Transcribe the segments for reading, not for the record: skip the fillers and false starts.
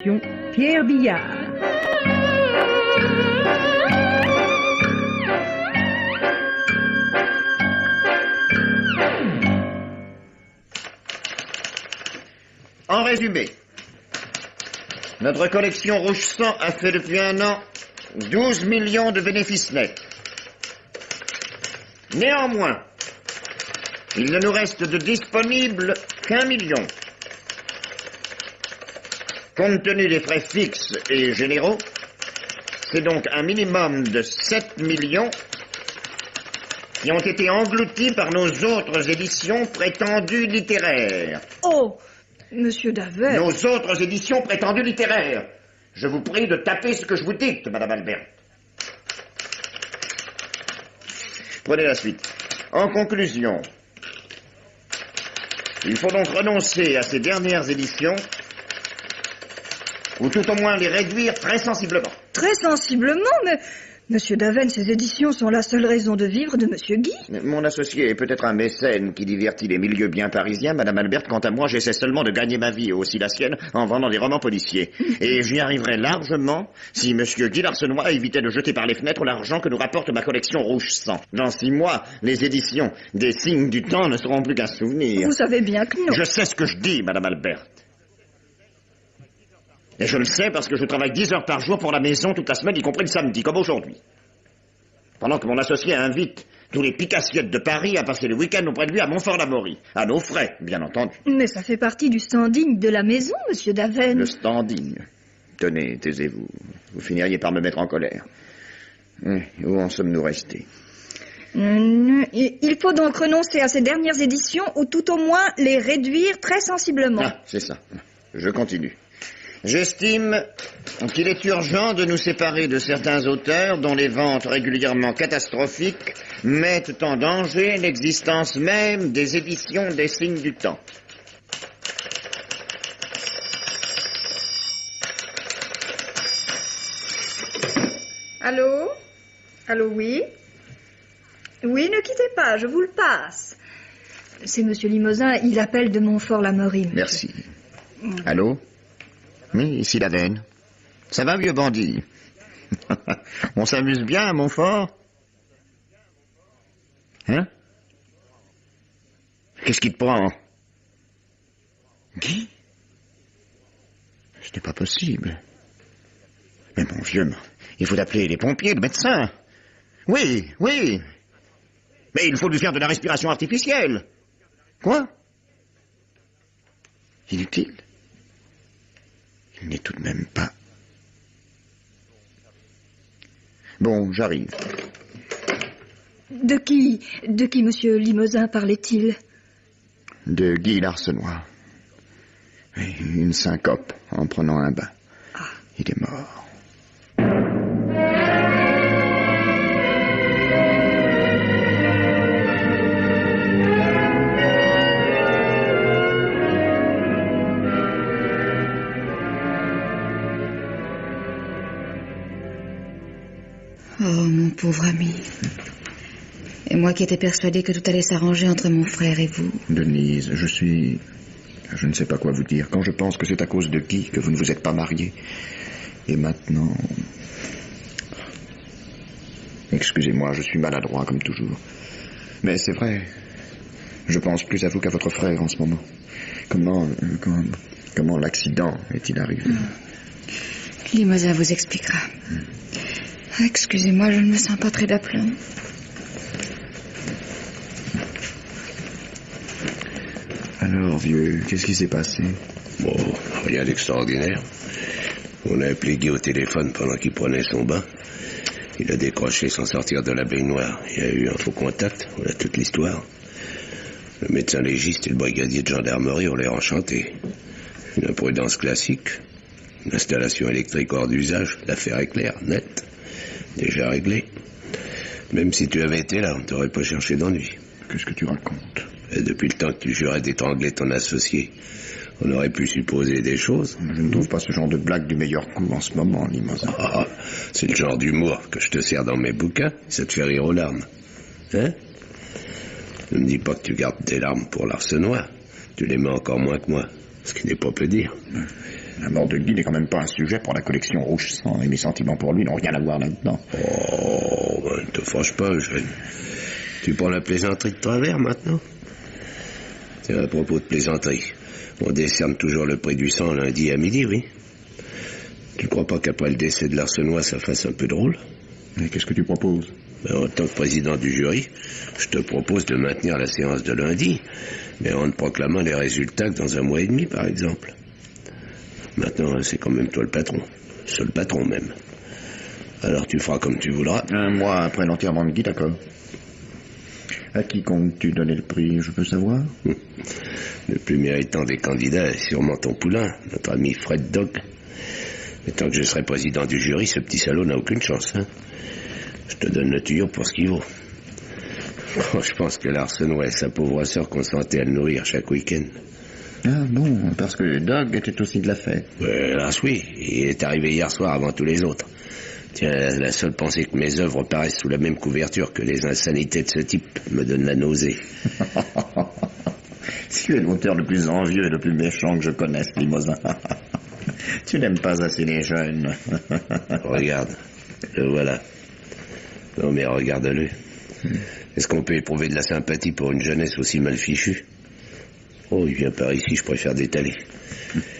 Pierre Billard. En résumé, notre collection Rouge Sang a fait depuis un an 12 millions de bénéfices nets. Néanmoins, il ne nous reste de disponible qu'1 million. Compte tenu des frais fixes et généraux, c'est donc un minimum de 7 millions qui ont été engloutis par nos autres éditions prétendues littéraires. Oh, Monsieur Davet. Nos autres éditions prétendues littéraires. Je vous prie de taper ce que je vous dicte, Madame Albert. Prenez la suite. En conclusion, il faut donc renoncer à ces dernières éditions, ou tout au moins les réduire très sensiblement. Très sensiblement, mais... Monsieur Daven, ces éditions sont la seule raison de vivre de Monsieur Guy. Mon associé est peut-être un mécène qui divertit les milieux bien parisiens. Madame Albert, quant à moi, j'essaie seulement de gagner ma vie, aussi la sienne, en vendant des romans policiers. Et j'y arriverai largement si Monsieur Guy Larsenois évitait de jeter par les fenêtres l'argent que nous rapporte ma collection Rouge Sang. Dans 6 mois, les éditions des Signes du Temps ne seront plus qu'un souvenir. Vous savez bien que non. Je sais ce que je dis, Madame Albert. Et je le sais parce que je travaille 10 heures par jour pour la maison toute la semaine, y compris le samedi, comme aujourd'hui. Pendant que mon associé invite tous les picassiettes de Paris à passer le week-end auprès de lui à Montfort-l'Amaury. À nos frais, bien entendu. Mais ça fait partie du standing de la maison, Monsieur Daven. Le standing. Tenez, taisez-vous. Vous finiriez par me mettre en colère. Où en sommes-nous restés? Il faut donc renoncer à ces dernières éditions, ou tout au moins les réduire très sensiblement. Ah, c'est ça. Je continue. J'estime qu'il est urgent de nous séparer de certains auteurs dont les ventes régulièrement catastrophiques mettent en danger l'existence même des éditions des Signes du Temps. Allô? Allô, oui? Oui, ne quittez pas, je vous le passe. C'est Monsieur Limousin, il appelle de Montfort-l'Amaury. Merci. Allô? Oui, ici la veine. Ça va, vieux bandit? On s'amuse bien à Montfort? Hein? Qu'est-ce qui te prend? Guy? Ce n'est pas possible. Mais mon vieux, il faut appeler les pompiers, le médecin. Oui, oui. Mais il faut lui faire de la respiration artificielle. Quoi? Inutile. Il n'est tout de même pas... Bon, j'arrive. De qui Monsieur Limousin parlait-il? De Guy Larsenois. Une syncope en prenant un bain. Ah. Il est mort. Oh, mon pauvre ami. Et moi qui étais persuadée que tout allait s'arranger entre mon frère et vous. Denise, je ne sais pas quoi vous dire. Quand je pense que c'est à cause de Guy que vous ne vous êtes pas mariée. Et maintenant... Excusez-moi, je suis maladroit comme toujours. Mais c'est vrai. Je pense plus à vous qu'à votre frère en ce moment. Comment l'accident est-il arrivé? Limousin vous expliquera. Excusez-moi, je ne me sens pas très d'aplomb. Alors, vieux, qu'est-ce qui s'est passé? Bon, rien d'extraordinaire. On a appelé Guy au téléphone pendant qu'il prenait son bain. Il a décroché sans sortir de la baignoire. Il y a eu un faux contact, voilà toute l'histoire. Le médecin légiste et le brigadier de gendarmerie ont l'air enchantés. Une imprudence classique. Une installation électrique hors d'usage, l'affaire est claire, nette. Déjà réglé. Même si tu avais été là, on t'aurait pas cherché d'ennui. Qu'est-ce que tu racontes? Et depuis le temps que tu jurais d'étrangler ton associé, on aurait pu supposer des choses. Je ne trouve pas ce genre de blague du meilleur coup en ce moment, Limousin. Ah, c'est le genre d'humour que je te sers dans mes bouquins, ça te fait rire aux larmes. Hein? Ne me dis pas que tu gardes tes larmes pour l'Arsenois. Tu les mets encore moins que moi, ce qui n'est pas peu dire. La mort de Guy n'est quand même pas un sujet pour la collection Rouge Sang, et mes sentiments pour lui n'ont rien à voir là-dedans. Oh, ben, ne te fâche pas, Eugène. Tu prends la plaisanterie de travers, maintenant? Tiens, à propos de plaisanterie, on décerne toujours le prix du sang lundi à midi, oui? Tu crois pas qu'après le décès de l'Arsenois, ça fasse un peu drôle? Mais qu'est-ce que tu proposes? Ben, en tant que président du jury, je te propose de maintenir la séance de lundi, mais en ne proclamant les résultats que dans 1 mois et demi, par exemple. Maintenant, c'est quand même toi le patron. Seul patron, même. Alors tu feras comme tu voudras. 1 mois après l'enterrement de Guy, d'accord. À qui comptes-tu donner le prix, je peux savoir? Le plus méritant des candidats est sûrement ton poulain, notre ami Fred Dog. Mais tant que je serai président du jury, ce petit salaud n'a aucune chance, hein. Je te donne le tuyau pour ce qu'il vaut. Oh, je pense que l'Arsenois et sa pauvre sœur consentaient à le nourrir chaque week-end. Ah bon, parce que Doug était aussi de la fête. Hélas, oui, il est arrivé hier soir avant tous les autres. Tiens, la seule pensée que mes œuvres paraissent sous la même couverture que les insanités de ce type me donne la nausée. Tu es l'auteur le plus envieux et le plus méchant que je connaisse, Limousin. Tu n'aimes pas assez les jeunes. Regarde, le voilà. Non mais regarde-le. Est-ce qu'on peut éprouver de la sympathie pour une jeunesse aussi mal fichue? Oh, il vient par ici, je préfère détaler.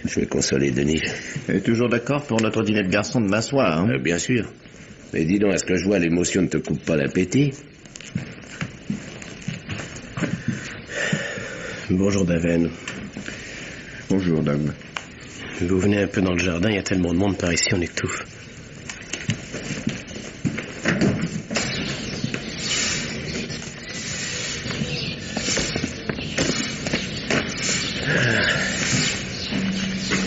Je vais consoler Denis. Tu es toujours d'accord pour notre dîner de garçon demain soir, hein? Bien sûr. Mais dis donc, est-ce que je vois l'émotion ne te coupe pas l'appétit? Bonjour Daven. Bonjour, Doug. Vous venez un peu dans le jardin, il y a tellement de monde par ici, on étouffe.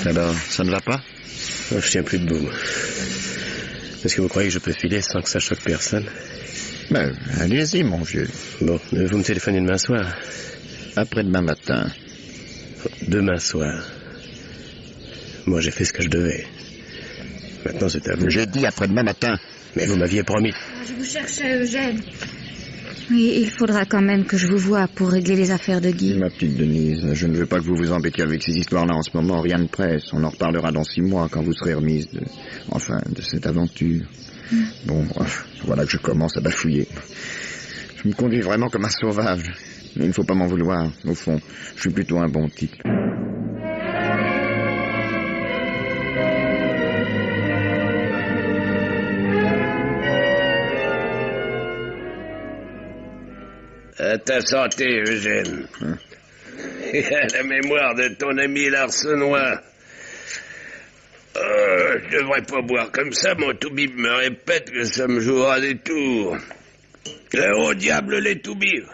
Alors, ça ne va pas? Oh, je tiens plus debout. Est-ce que vous croyez que je peux filer sans que ça choque personne? Ben, allez-y, mon vieux. Bon, vous me téléphonez demain soir? Après-demain matin. Demain soir. Moi, j'ai fait ce que je devais. Maintenant, c'est à vous. J'ai dit après-demain matin. Mais vous m'aviez promis. Je vous cherchais, Eugène. Oui, il faudra quand même que je vous voie pour régler les affaires de Guy. Ma petite Denise, je ne veux pas que vous vous embêtiez avec ces histoires-là en ce moment. Rien ne presse. On en reparlera dans 6 mois quand vous serez remise de cette aventure. Bon, voilà que je commence à bafouiller. Je me conduis vraiment comme un sauvage. Mais il ne faut pas m'en vouloir. Au fond, je suis plutôt un bon type. À ta santé, Eugène. Et à la mémoire de ton ami l'Arsenois. Je devrais pas boire comme ça, mon toubib me répète que ça me jouera des tours. Au diable les toubibs.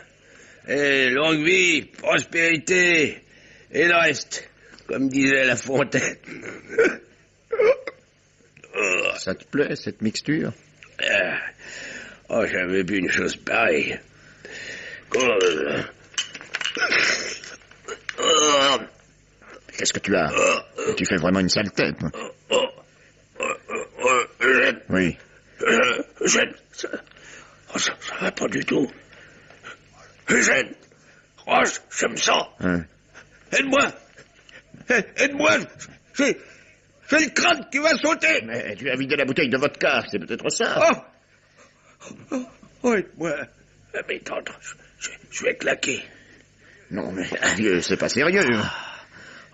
Et longue vie, prospérité, et le reste, comme disait La Fontaine. Ça te plaît, cette mixture? Oh, j'avais vu une chose pareille. Qu'est-ce que tu as? Tu fais vraiment une sale tête. Eugène. Oui. Eugène, ça va pas du tout. Eugène, Roche, je me sens. Hein? Aide-moi. Aide-moi. J'ai le crâne qui va sauter. Mais tu as vidé la bouteille de vodka, c'est peut-être ça. Oh, aide-moi. Mais tendre, je vais claquer. Non, mais Dieu, c'est pas sérieux.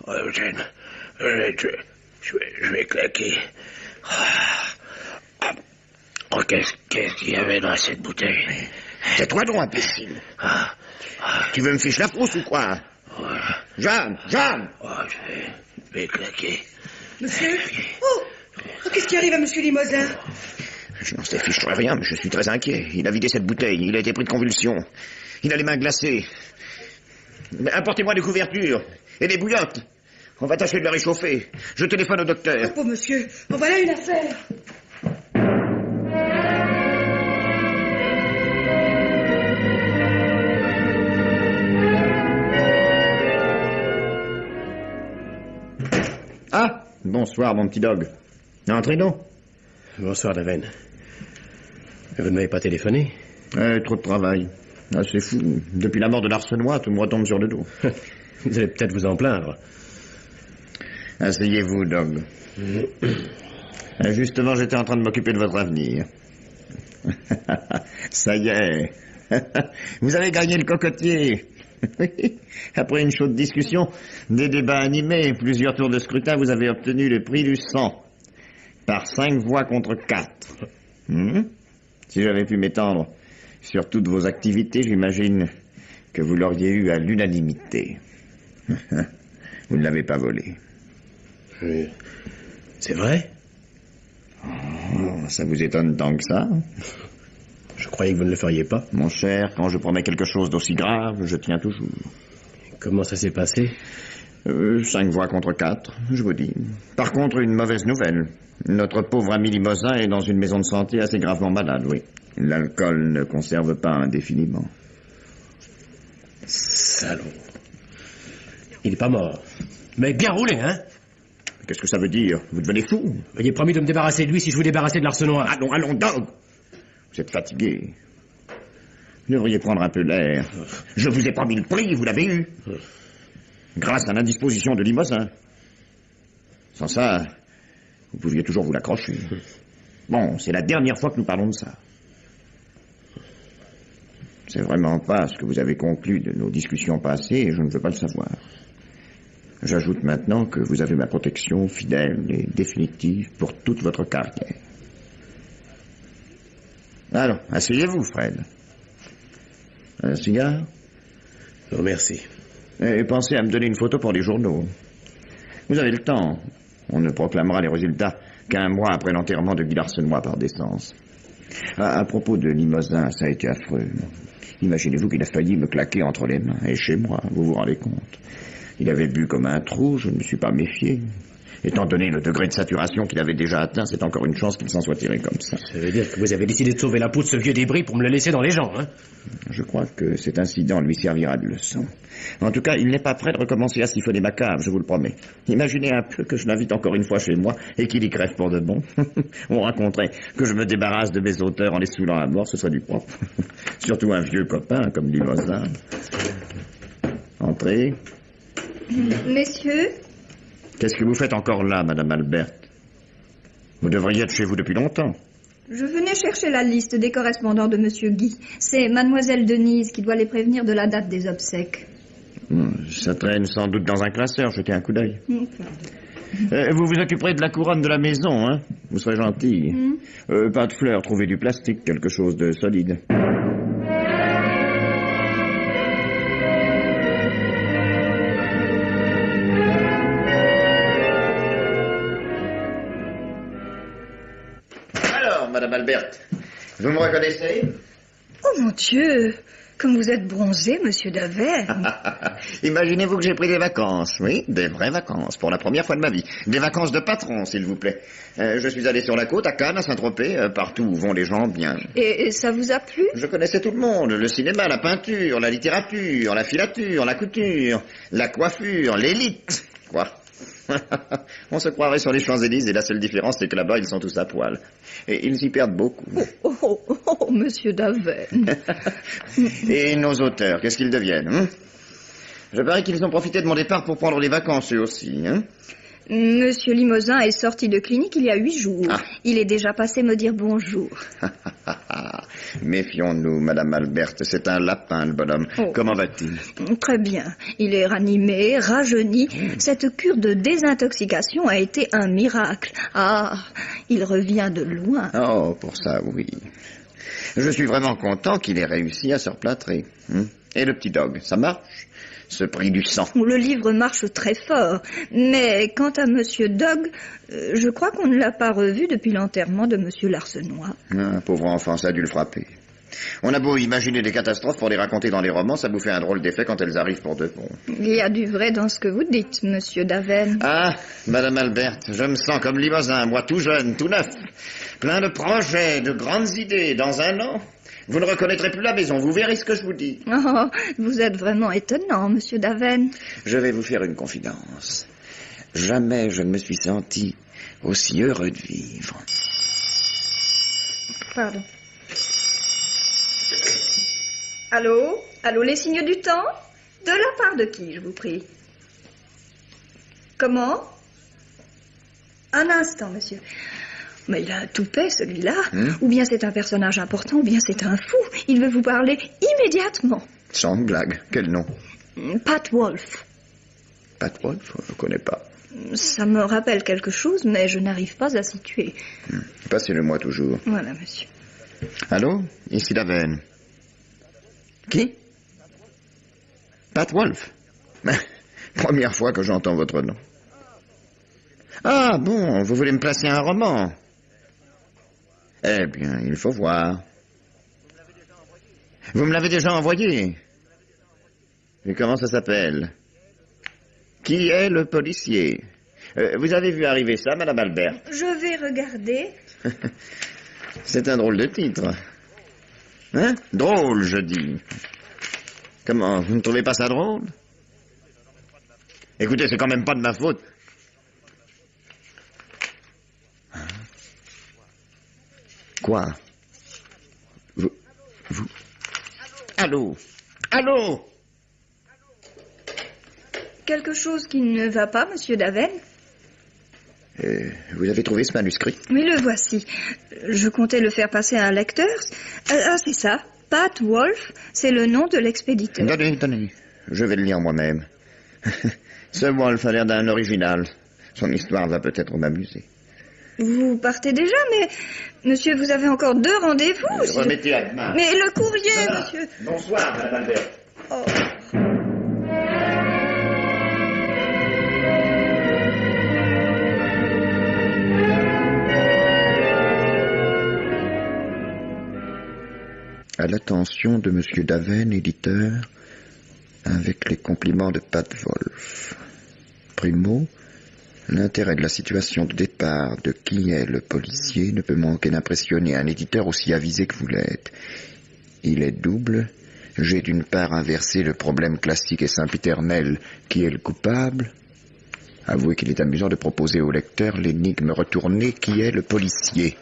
Oh, Eugène, je vais claquer. Oh, qu'est-ce qu'il y avait dans cette bouteille? Tais-toi donc, imbécile. Tu veux me ficher la frousse ou quoi? Jeanne! Oh, je vais claquer. Monsieur? Oh, qu'est-ce qui arrive à monsieur Limousin? Je n'en sais fiche rien, mais je suis très inquiet. Il a vidé cette bouteille, il a été pris de convulsions. Il a les mains glacées. Mais apportez-moi des couvertures et des bouillottes. On va tâcher de le réchauffer. Je téléphone au docteur. Oh, monsieur, oh, voilà une affaire. Ah, bonsoir, mon petit Dog. Entrez donc. Bonsoir, Daven. Vous ne m'avez pas téléphoné? Trop de travail. Ah, c'est fou. Depuis la mort de l'Arsenois, tout me retombe sur le dos. Vous allez peut-être vous en plaindre. Asseyez-vous, Dog. Justement, j'étais en train de m'occuper de votre avenir. Ça y est. Vous avez gagné le cocotier. Après une chaude discussion, des débats animés, plusieurs tours de scrutin, vous avez obtenu le prix du sang. Par 5 voix contre 4. Si j'avais pu m'étendre sur toutes vos activités, j'imagine que vous l'auriez eu à l'unanimité. Vous ne l'avez pas volé. C'est vrai? Oh, ça vous étonne tant que ça? Je croyais que vous ne le feriez pas. Mon cher, quand je promets quelque chose d'aussi grave, je tiens toujours. Comment ça s'est passé? 5 voix contre 4, je vous dis. Par contre, une mauvaise nouvelle. Notre pauvre ami Limousin est dans une maison de santé assez gravement malade, oui. L'alcool ne conserve pas indéfiniment. Salaud. Il n'est pas mort. Mais bien roulé, hein? Qu'est-ce que ça veut dire? Vous devenez fou? Vous m'aviez promis de me débarrasser de lui si je vous débarrassais de l'Arsenois. Allons, Dog! Vous êtes fatigué. Vous devriez prendre un peu l'air. Je vous ai promis le prix, vous l'avez eu. Grâce à l'indisposition de Limousin. Sans ça, vous pouviez toujours vous l'accrocher. Bon, c'est la dernière fois que nous parlons de ça. C'est vraiment pas ce que vous avez conclu de nos discussions passées et je ne veux pas le savoir. J'ajoute maintenant que vous avez ma protection fidèle et définitive pour toute votre carrière. Alors, asseyez-vous, Fred. Un cigare? Non, merci. Et pensez à me donner une photo pour les journaux. Vous avez le temps. On ne proclamera les résultats qu'1 mois après l'enterrement de Guy Larsenois par décence. À propos de Limousin, ça a été affreux. Imaginez-vous qu'il a failli me claquer entre les mains, et chez moi, vous vous rendez compte. Il avait bu comme un trou, je ne me suis pas méfié. Étant donné le degré de saturation qu'il avait déjà atteint, c'est encore une chance qu'il s'en soit tiré comme ça. Ça veut dire que vous avez décidé de sauver la peau de ce vieux débris pour me le laisser dans les jambes, hein? Je crois que cet incident lui servira de leçon. En tout cas, il n'est pas prêt de recommencer à siphonner ma cave, je vous le promets. Imaginez un peu que je l'invite encore une fois chez moi et qu'il y crève pour de bon. On raconterait que je me débarrasse de mes auteurs en les saoulant à mort, ce serait du propre. Surtout un vieux copain comme Limousin. Entrez. Messieurs? Qu'est-ce que vous faites encore là, Madame Albert? Vous devriez être chez vous depuis longtemps. Je venais chercher la liste des correspondants de Monsieur Guy. C'est Mademoiselle Denise qui doit les prévenir de la date des obsèques. Ça traîne sans doute dans un classeur, jetez un coup d'œil. Vous vous occuperez de la couronne de la maison, hein? Vous serez gentil. Pas de fleurs, trouvez du plastique, quelque chose de solide. Madame Albert, vous me reconnaissez? Oh mon Dieu, comme vous êtes bronzé, Monsieur Davet. Imaginez-vous que j'ai pris des vacances, oui, des vraies vacances, pour la première fois de ma vie. Des vacances de patron, s'il vous plaît. Je suis allé sur la côte, à Cannes, à Saint-Tropez, partout où vont les gens bien. Et ça vous a plu? Je connaissais tout le monde, le cinéma, la peinture, la littérature, la filature, la couture, la coiffure, l'élite, quoi. On se croirait sur les Champs-Élysées, et la seule différence, c'est que là-bas, ils sont tous à poil. Et ils y perdent beaucoup. Oh, Monsieur Davet. Et nos auteurs, qu'est-ce qu'ils deviennent, hein? Je parie qu'ils ont profité de mon départ pour prendre les vacances, eux aussi, hein? Monsieur Limousin est sorti de clinique il y a 8 jours. Ah. Il est déjà passé me dire bonjour. Méfions-nous, Madame Albert, c'est un lapin, le bonhomme. Oh. Comment va-t-il? Très bien. Il est ranimé, rajeuni. Cette cure de désintoxication a été un miracle. Ah, il revient de loin. Oh, pour ça, oui. Je suis vraiment content qu'il ait réussi à se replâtrer. Et le petit Dog, ça marche? Ce prix du sang. Le livre marche très fort. Mais quant à Monsieur Dog, je crois qu'on ne l'a pas revu depuis l'enterrement de Monsieur Larsenois. Ah, pauvre enfant, ça a dû le frapper. On a beau imaginer des catastrophes pour les raconter dans les romans, ça vous fait un drôle d'effet quand elles arrivent pour de bon. Il y a du vrai dans ce que vous dites, Monsieur Daven. Ah, Madame Albert, je me sens comme Limousin, moi tout jeune, tout neuf. Plein de projets, de grandes idées. Dans 1 an, vous ne reconnaîtrez plus la maison, vous verrez ce que je vous dis. Oh, vous êtes vraiment étonnant, Monsieur Daven. Je vais vous faire une confidence. Jamais je ne me suis senti aussi heureux de vivre. Pardon. Allô? Allô, les signes du temps? De la part de qui, je vous prie? Comment? Un instant, monsieur. Mais il a un toupet, celui-là. Ou bien c'est un personnage important, ou bien c'est un fou. Il veut vous parler immédiatement. Sans blague. Quel nom? Pat Wolf. Pat Wolf? Je ne connais pas. Ça me rappelle quelque chose, mais je n'arrive pas à situer. Passez-le-moi toujours. Voilà, monsieur. Allô? Ici Daven. Qui? Pat Wolf? Première fois que j'entends votre nom. Ah bon, vous voulez me placer un roman? Eh bien, il faut voir. Vous me l'avez déjà envoyé? Et comment ça s'appelle? Qui est le policier? Vous avez vu arriver ça, Madame Albert? Je vais regarder. C'est un drôle de titre. Hein? Drôle, je dis. Comment, vous ne trouvez pas ça drôle? Écoutez, c'est quand même pas de ma faute. Hein? Quoi? Vous... Allô? Allô? Quelque chose qui ne va pas, monsieur Daven? Vous avez trouvé ce manuscrit? Mais le voici. Je comptais le faire passer à un lecteur. Ah, c'est ça. Pat Wolf, c'est le nom de l'expéditeur. Tenez. Je vais le lire moi-même. Ce Wolf a l'air d'un original. Son histoire va peut-être m'amuser. Vous partez déjà, mais... Monsieur, vous avez encore 2 rendez-vous. Remettez à demain. Mais le courrier, Voilà. monsieur... Bonsoir, Madame Albert. Oh. À l'attention de Monsieur Daven, éditeur, avec les compliments de Pat Wolf. Primo, l'intérêt de la situation de départ de qui est le policier ne peut manquer d'impressionner un éditeur aussi avisé que vous l'êtes. Il est double. J'ai d'une part inversé le problème classique et sempiternel qui est le coupable. Avouez qu'il est amusant de proposer au lecteur l'énigme retournée qui est le policier.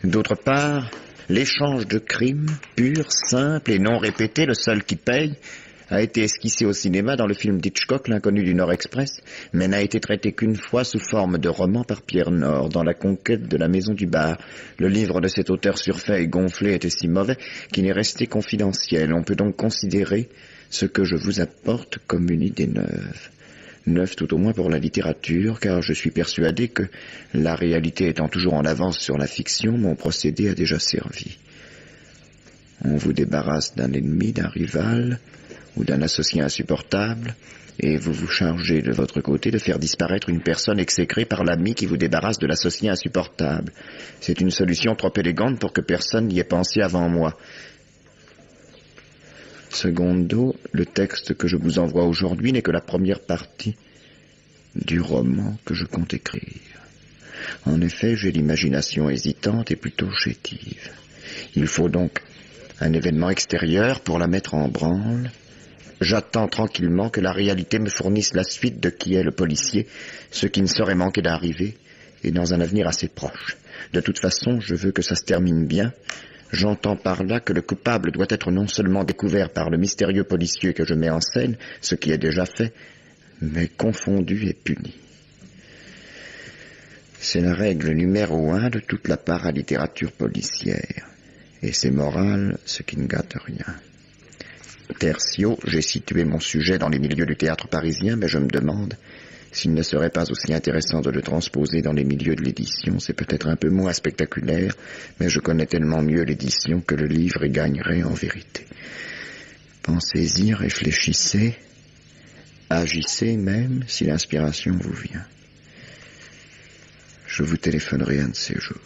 D'autre part, l'échange de crimes, pur, simple et non répété, le seul qui paye, a été esquissé au cinéma dans le film d'Hitchcock, L'inconnu du Nord Express, mais n'a été traité qu'une fois sous forme de roman par Pierre Nord, dans La conquête de la maison du bar. Le livre de cet auteur surfait et gonflé était si mauvais qu'il est resté confidentiel. On peut donc considérer ce que je vous apporte comme une idée neuve. Neuve tout au moins pour la littérature, car je suis persuadé que, la réalité étant toujours en avance sur la fiction, mon procédé a déjà servi. On vous débarrasse d'un ennemi, d'un rival, ou d'un associé insupportable, et vous vous chargez de votre côté de faire disparaître une personne exécrée par l'ami qui vous débarrasse de l'associé insupportable. C'est une solution trop élégante pour que personne n'y ait pensé avant moi. Secondo, le texte que je vous envoie aujourd'hui n'est que la première partie du roman que je compte écrire. En effet, j'ai l'imagination hésitante et plutôt chétive. Il faut donc un événement extérieur pour la mettre en branle. J'attends tranquillement que la réalité me fournisse la suite de qui est le policier, ce qui ne saurait manquer d'arriver, et dans un avenir assez proche. De toute façon, je veux que ça se termine bien. J'entends par là que le coupable doit être non seulement découvert par le mystérieux policier que je mets en scène, ce qui est déjà fait, mais confondu et puni. C'est la règle numéro 1 de toute la paralittérature policière, et c'est moral, ce qui ne gâte rien. Tertio, j'ai situé mon sujet dans les milieux du théâtre parisien, mais je me demande s'il ne serait pas aussi intéressant de le transposer dans les milieux de l'édition. C'est peut-être un peu moins spectaculaire, mais je connais tellement mieux l'édition que le livre y gagnerait en vérité. Pensez-y, réfléchissez, agissez même si l'inspiration vous vient. Je vous téléphonerai un de ces jours.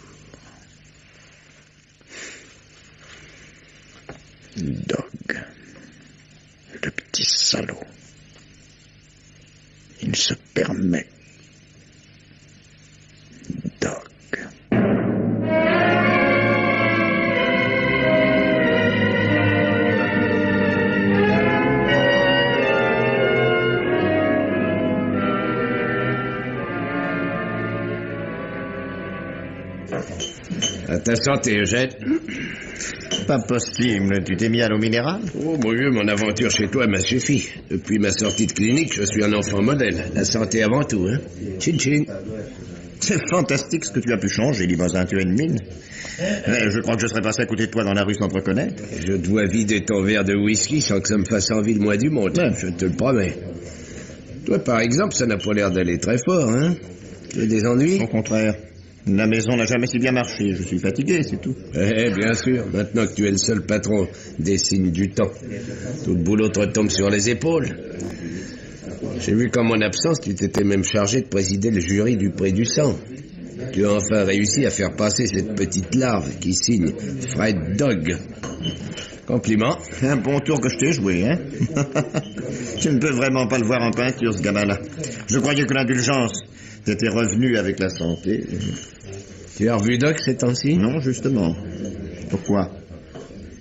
Dog. Le petit salaud. Il se permet. Dog. À ta santé, Eugène. Pas possible, tu t'es mis à l'eau minérale? Oh mon Dieu, mon aventure chez toi m'a suffi. Depuis ma sortie de clinique, je suis un enfant modèle. La santé avant tout, hein. Chin chin. C'est fantastique ce que tu as pu changer, Limousin, tu as une mine. Je crois que je serais passé à côté de toi dans la rue sans te reconnaître. Je dois vider ton verre de whisky sans que ça me fasse envie le moins du monde, Ouais. je te le promets. Toi, par exemple, ça n'a pas l'air d'aller très fort, hein? Tu as des ennuis? Au contraire, la maison n'a jamais si bien marché. Je suis fatigué, c'est tout. Eh, bien sûr, maintenant que tu es le seul patron des signes du temps. Tout le boulot te retombe sur les épaules. J'ai vu qu'en mon absence, tu t'étais même chargé de présider le jury du prix du sang. Tu as enfin réussi à faire passer cette petite larve qui signe Fred Dog. Compliment. Un bon tour que je t'ai joué, hein. Tu ne peux vraiment pas le voir en peinture, ce gamin-là. Je croyais que l'indulgence était revenue avec la santé. Tu as revu Doc ces temps-ci? Non, justement. Pourquoi?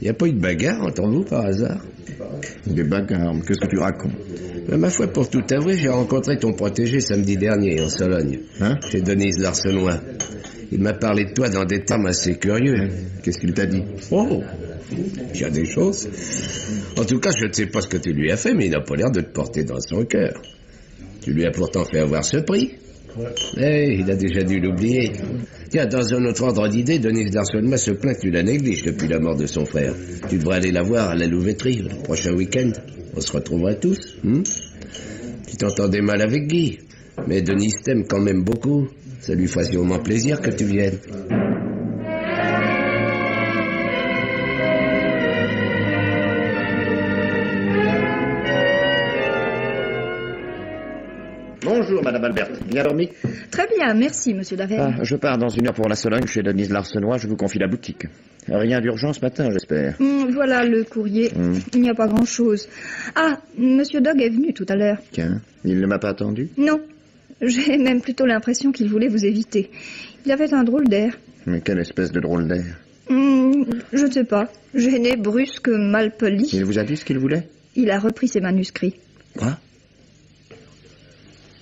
Il n'y a pas eu de bagarre entre vous par hasard? Des bagarres, qu'est-ce que tu racontes? Ben, ma foi, pour tout avouer, j'ai rencontré ton protégé samedi dernier en Sologne. Hein? Chez Denise Larsenois. Il m'a parlé de toi dans des termes assez curieux. Qu'est-ce qu'il t'a dit? Oh, il y a des choses. En tout cas, je ne sais pas ce que tu lui as fait, mais il n'a pas l'air de te porter dans son cœur. Tu lui as pourtant fait avoir ce prix. Eh, il a déjà dû l'oublier. Tiens, dans un autre ordre d'idée, Denise Larsenois se plaint que tu la négliges depuis la mort de son frère. Tu devrais aller la voir à la Louveterie le prochain week-end. On se retrouvera tous. Tu t'entendais mal avec Guy, mais Denise t'aime quand même beaucoup. Ça lui fera sûrement plaisir que tu viennes. Bonjour, Madame Albert. Bien dormi? Très bien, merci, monsieur Daven. Je pars dans 1 heure pour la Sologne chez Denise Larsenois. Je vous confie la boutique. Rien d'urgent ce matin, j'espère. Voilà le courrier. Il n'y a pas grand-chose. Ah, monsieur Dog est venu tout à l'heure. Tiens, il ne m'a pas attendu? Non, j'ai même plutôt l'impression qu'il voulait vous éviter. Il avait un drôle d'air. Mais quelle espèce de drôle d'air. Je ne sais pas. Gêné, brusque, mal poli. Il vous a dit ce qu'il voulait? Il a repris ses manuscrits. Quoi?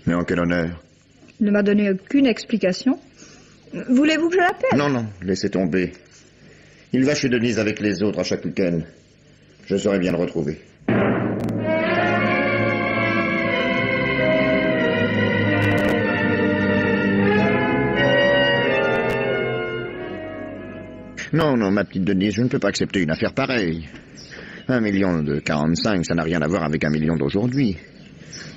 Mais en quel honneur? Il ne m'a donné aucune explication. Voulez-vous que je l'appelle? Non, non, laissez tomber. Il va chez Denise avec les autres à chaque week-end. Je saurai bien le retrouver. Non, non, ma petite Denise, je ne peux pas accepter une affaire pareille. 1 million de 45, ça n'a rien à voir avec 1 million d'aujourd'hui.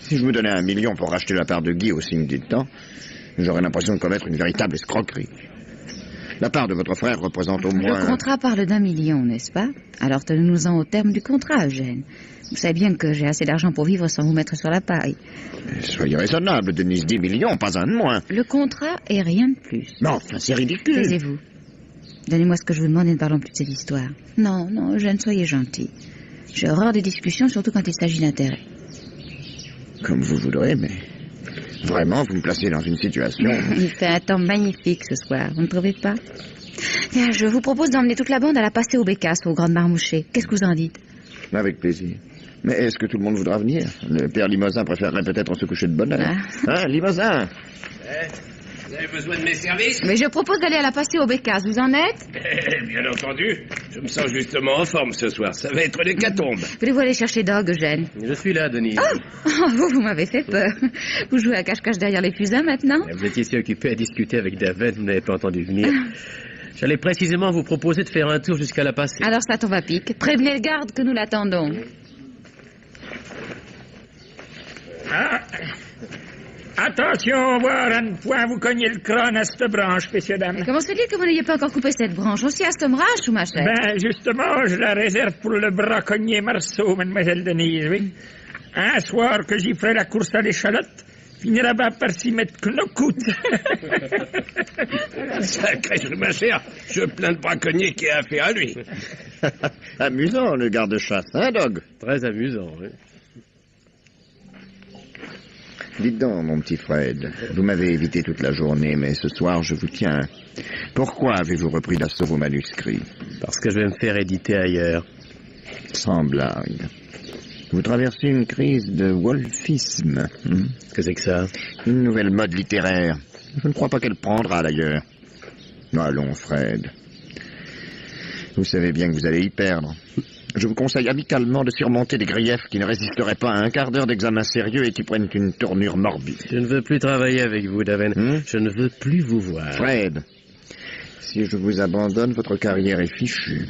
Si je me donnais 1 million pour racheter la part de Guy au signe du temps, j'aurais l'impression de commettre une véritable escroquerie. La part de votre frère représente au moins... Le contrat parle d'1 million, n'est-ce pas? Alors tenons-nous-en au terme du contrat, Eugène. Vous savez bien que j'ai assez d'argent pour vivre sans vous mettre sur la paille. Soyez raisonnable, Denise, 10 millions, pas un de moins. Le contrat est rien de plus. Non, enfin, c'est ridicule. Taisez-vous. Donnez-moi ce que je vous demande et ne parlons plus de cette histoire. Non, non, Eugène, soyez gentil. J'ai horreur des discussions, surtout quand il s'agit d'intérêt. Comme vous voudrez, mais... Vraiment, vous me placez dans une situation... Il fait un temps magnifique ce soir, vous ne trouvez pas? Tiens, je vous propose d'emmener toute la bande à la passer au Bécasse, au Grand Marmouché. Qu'est-ce que vous en dites? Avec plaisir. Mais est-ce que tout le monde voudra venir? Le père Limousin préférerait peut-être se coucher de bonne heure. Hein, Limousin? Vous avez besoin de mes services? Mais je propose d'aller à la passer au Bécasse, vous en êtes? Bien entendu. Je me sens justement en forme ce soir. Ça va être l'hécatombe. Voulez-vous aller chercher Dog, Eugène? Je suis là, Denise. Vous m'avez fait peur. Vous jouez à cache-cache derrière les fusains maintenant? Vous étiez si occupé à discuter avec David, vous n'avez pas entendu venir. J'allais précisément vous proposer de faire un tour jusqu'à la passée. Alors ça tombe à pic. Prévenez le garde que nous l'attendons. Attention, voir à ne point vous cogner le crâne à cette branche, messieurs, dames. Comment se dit que vous n'ayez pas encore coupé cette branche? Aussi assommage ou ma chère? Ben, justement, je la réserve pour le braconnier Marceau, mademoiselle Denise, oui. Un soir que j'y ferai la course à l'échalote, finira bien par s'y mettre knock-out. Sacré, ma chère. Je plains de braconnier qui a affaire à lui. Amusant, le garde-chasse, hein, Dog? Très amusant, oui. Dites donc, mon petit Fred, vous m'avez évité toute la journée, mais ce soir, je vous tiens. Pourquoi avez-vous repris d'assaut vos manuscrits? Parce que je vais me faire éditer ailleurs. Sans blague. Vous traversez une crise de wolfisme. Qu'est-ce que c'est que ça? Une nouvelle mode littéraire. Je ne crois pas qu'elle prendra, d'ailleurs. Allons, Fred. Vous savez bien que vous allez y perdre. Je vous conseille amicalement de surmonter des griefs qui ne résisteraient pas à un quart d'heure d'examen sérieux et qui prennent une tournure morbide. Je ne veux plus travailler avec vous, Daven. Je ne veux plus vous voir. Fred, si je vous abandonne, votre carrière est fichue.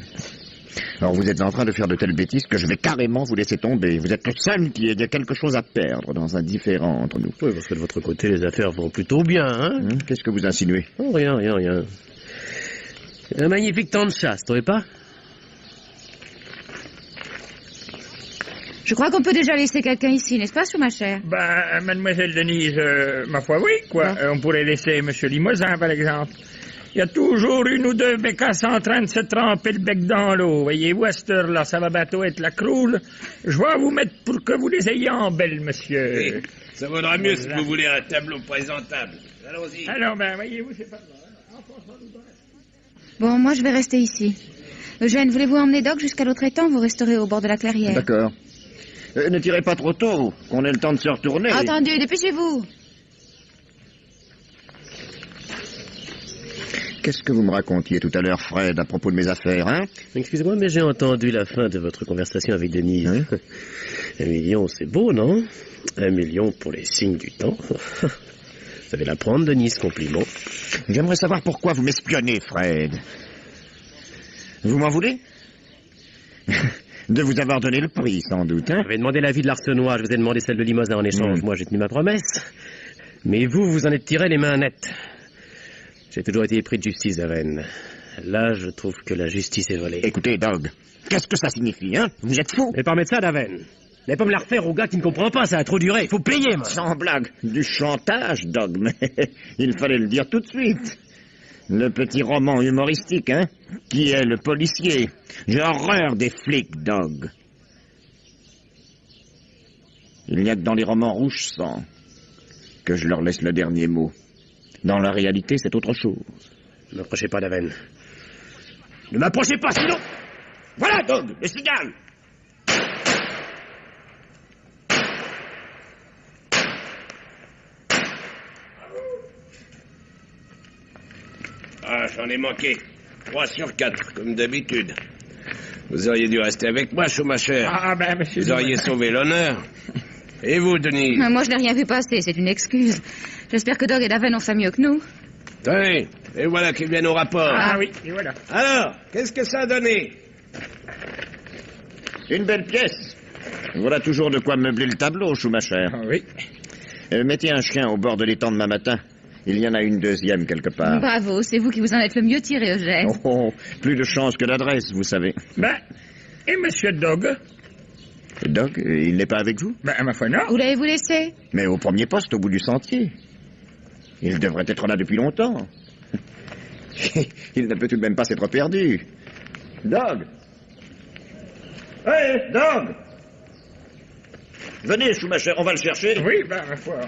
Alors vous êtes en train de faire de telles bêtises que je vais carrément vous laisser tomber. Vous êtes le seul qui ait quelque chose à perdre dans un différend entre nous. Oui, parce que de votre côté, les affaires vont plutôt bien, hein? Qu'est-ce que vous insinuez? Oh, rien. Un magnifique temps de chasse, trouvez pas? Je crois qu'on peut déjà laisser quelqu'un ici, n'est-ce pas, ma chère? Ben, mademoiselle Denise, ma foi, oui, quoi. On pourrait laisser monsieur Limousin, par exemple. Il y a toujours une ou deux bécasses en train de se tremper le bec dans l'eau. Voyez-vous, à cette heure-là, ça va bientôt être la croule. Je vais vous mettre pour que vous les ayez en belle, monsieur. Oui, ça vaudra mieux si vous voulez un tableau présentable. Allons-y. Alors, ben, voyez-vous, c'est pas grave. Bon, moi, je vais rester ici. Eugène, voulez-vous emmener Doc jusqu'à l'autre étang? Vous resterez au bord de la clairière. D'accord. Ne tirez pas trop tôt, qu'on ait le temps de se retourner. Attendez, dépêchez-vous. Qu'est-ce que vous me racontiez tout à l'heure, Fred, à propos de mes affaires, hein? Excusez-moi, mais j'ai entendu la fin de votre conversation avec Denise. Hein? 1 million, c'est beau, non? 1 million pour les signes du temps. Vous savez la prendre, Denise, compliment. J'aimerais savoir pourquoi vous m'espionnez, Fred. Vous m'en voulez? De vous avoir donné le prix, sans doute, hein? J'avais demandé l'avis de l'Arsenois, je vous ai demandé celle de Limousin en échange. Moi, j'ai tenu ma promesse. Mais vous, vous en êtes tiré les mains nettes. J'ai toujours été épris de justice, Daven. Là, je trouve que la justice est volée. Écoutez, Dog, qu'est-ce que ça signifie, hein? Vous êtes fou? Mais pas mettre ça, Daven. Vous n'allez pas me la refaire au gars qui ne comprend pas, ça a trop duré. Il faut payer, moi. Sans blague. Du chantage, Dog, mais il fallait le dire tout de suite. Le petit roman humoristique, hein? Qui est le policier? J'ai horreur des flics, Dog. Il n'y a que dans les romans rouge sang que je leur laisse le dernier mot. Dans la réalité, c'est autre chose. Ne m'approchez pas, Daven. Ne m'approchez pas, sinon... Voilà, Dog, le cigale! Ah, j'en ai manqué. 3 sur 4, comme d'habitude. Vous auriez dû rester avec moi, Schumacher. Ah, ben, monsieur... Vous auriez sauvé l'honneur. Et vous, Denise? Moi, je n'ai rien vu passer, c'est une excuse. J'espère que Doc et Daven ont fait mieux que nous. Tenez, et voilà qu'ils viennent au rapport. Ah oui, et voilà. Alors, qu'est-ce que ça a donné? Une belle pièce. Voilà toujours de quoi meubler le tableau, Schumacher. Ah oui. Mettez un chien au bord de l'étang demain matin. Il y en a une deuxième quelque part. Bravo, c'est vous qui vous en êtes le mieux tiré, Eugène. Oh, plus de chance que d'adresse, vous savez. Ben, et monsieur Dog? Dog, il n'est pas avec vous? Ben, ma foi, non. Où l'avez-vous laissé? Mais au premier poste, au bout du sentier. Il devrait être là depuis longtemps. Il ne peut tout de même pas s'être perdu. Dog! Hey, Dog! Venez, Schumacher, on va le chercher. Oui, ben, ma foi...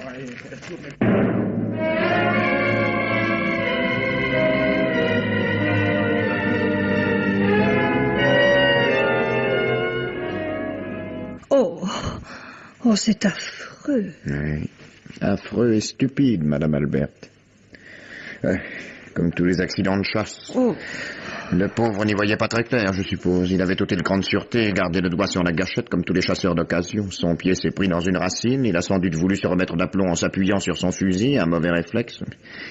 Oh, c'est affreux. Oui, affreux et stupide, Madame Albert. Comme tous les accidents de chasse. Oh. Le pauvre n'y voyait pas très clair, je suppose. Il avait ôté le cran de sûreté et gardé le doigt sur la gâchette comme tous les chasseurs d'occasion. Son pied s'est pris dans une racine. Il a sans doute voulu se remettre d'aplomb en s'appuyant sur son fusil, un mauvais réflexe.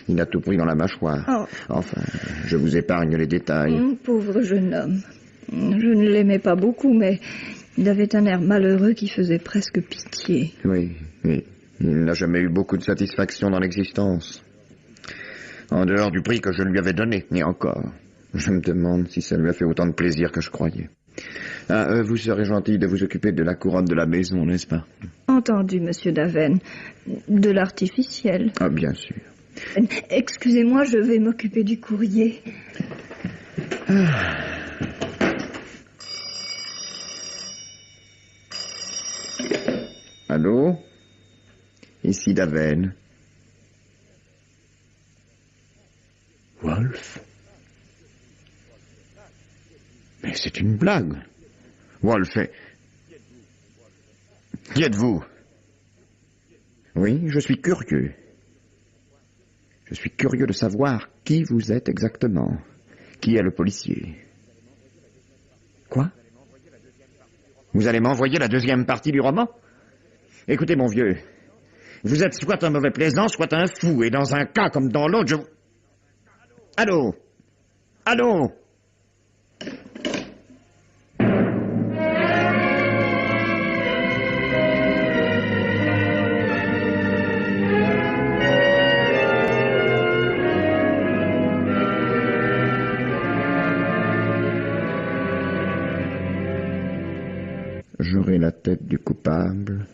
Il a tout pris dans la mâchoire. Oh. Enfin, je vous épargne les détails. Pauvre jeune homme. Je ne l'aimais pas beaucoup, mais il avait un air malheureux qui faisait presque pitié. Oui. Il n'a jamais eu beaucoup de satisfaction dans l'existence. En dehors du prix que je lui avais donné, et encore. Je me demande si ça lui a fait autant de plaisir que je croyais. Vous serez gentil de vous occuper de la couronne de la maison, n'est-ce pas? Entendu, monsieur Daven. De l'artificiel. Ah, bien sûr. Excusez-moi, je vais m'occuper du courrier. Allô? Ici Daven. Wolf? Mais c'est une blague. Wolf est... Qui êtes-vous? Oui, je suis curieux. Je suis curieux de savoir qui vous êtes exactement. Qui est le policier? Quoi? Vous allez m'envoyer la deuxième partie du roman? Écoutez, mon vieux, vous êtes soit un mauvais plaisant, soit un fou, et dans un cas comme dans l'autre, je vous... Allô? Allô? J'aurai la tête du coupable.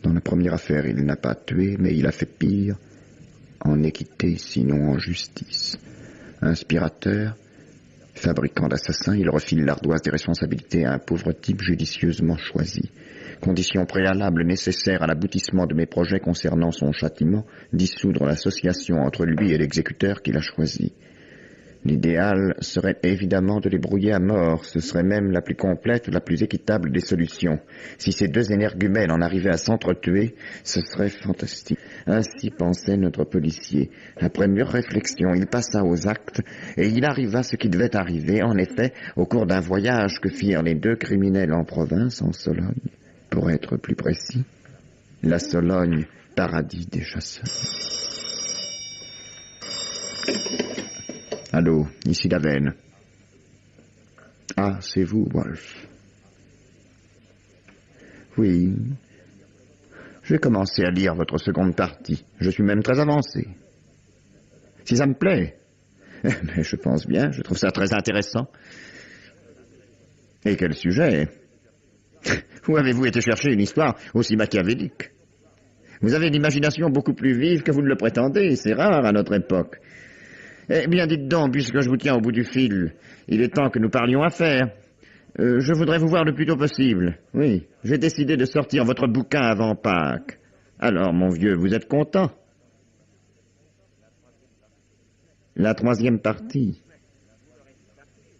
Dans la première affaire, il n'a pas tué, mais il a fait pire, en équité, sinon en justice. Inspirateur, fabricant d'assassins, il refile l'ardoise des responsabilités à un pauvre type judicieusement choisi. Condition préalable nécessaire à l'aboutissement de mes projets concernant son châtiment, dissoudre l'association entre lui et l'exécuteur qu'il a choisi. L'idéal serait évidemment de les brouiller à mort. Ce serait même la plus complète, la plus équitable des solutions. Si ces deux énergumènes en arrivaient à s'entretuer, ce serait fantastique. Ainsi pensait notre policier. Après mûre réflexion, il passa aux actes et il arriva ce qui devait arriver. En effet, au cours d'un voyage que firent les deux criminels en province, en Sologne, pour être plus précis, la Sologne, paradis des chasseurs. Allô, ici Davenne. Ah, c'est vous, Wolf. Oui. J'ai commencé à lire votre seconde partie. Je suis même très avancé. Si ça me plaît. Mais je pense bien, je trouve ça très intéressant. Et quel sujet? Où avez-vous été chercher une histoire aussi machiavélique? Vous avez l'imagination beaucoup plus vive que vous ne le prétendez, c'est rare à notre époque. Eh bien, dites donc, puisque je vous tiens au bout du fil, il est temps que nous parlions affaires. Je voudrais vous voir le plus tôt possible. Oui, j'ai décidé de sortir votre bouquin avant Pâques. Alors, mon vieux, vous êtes content? La troisième partie.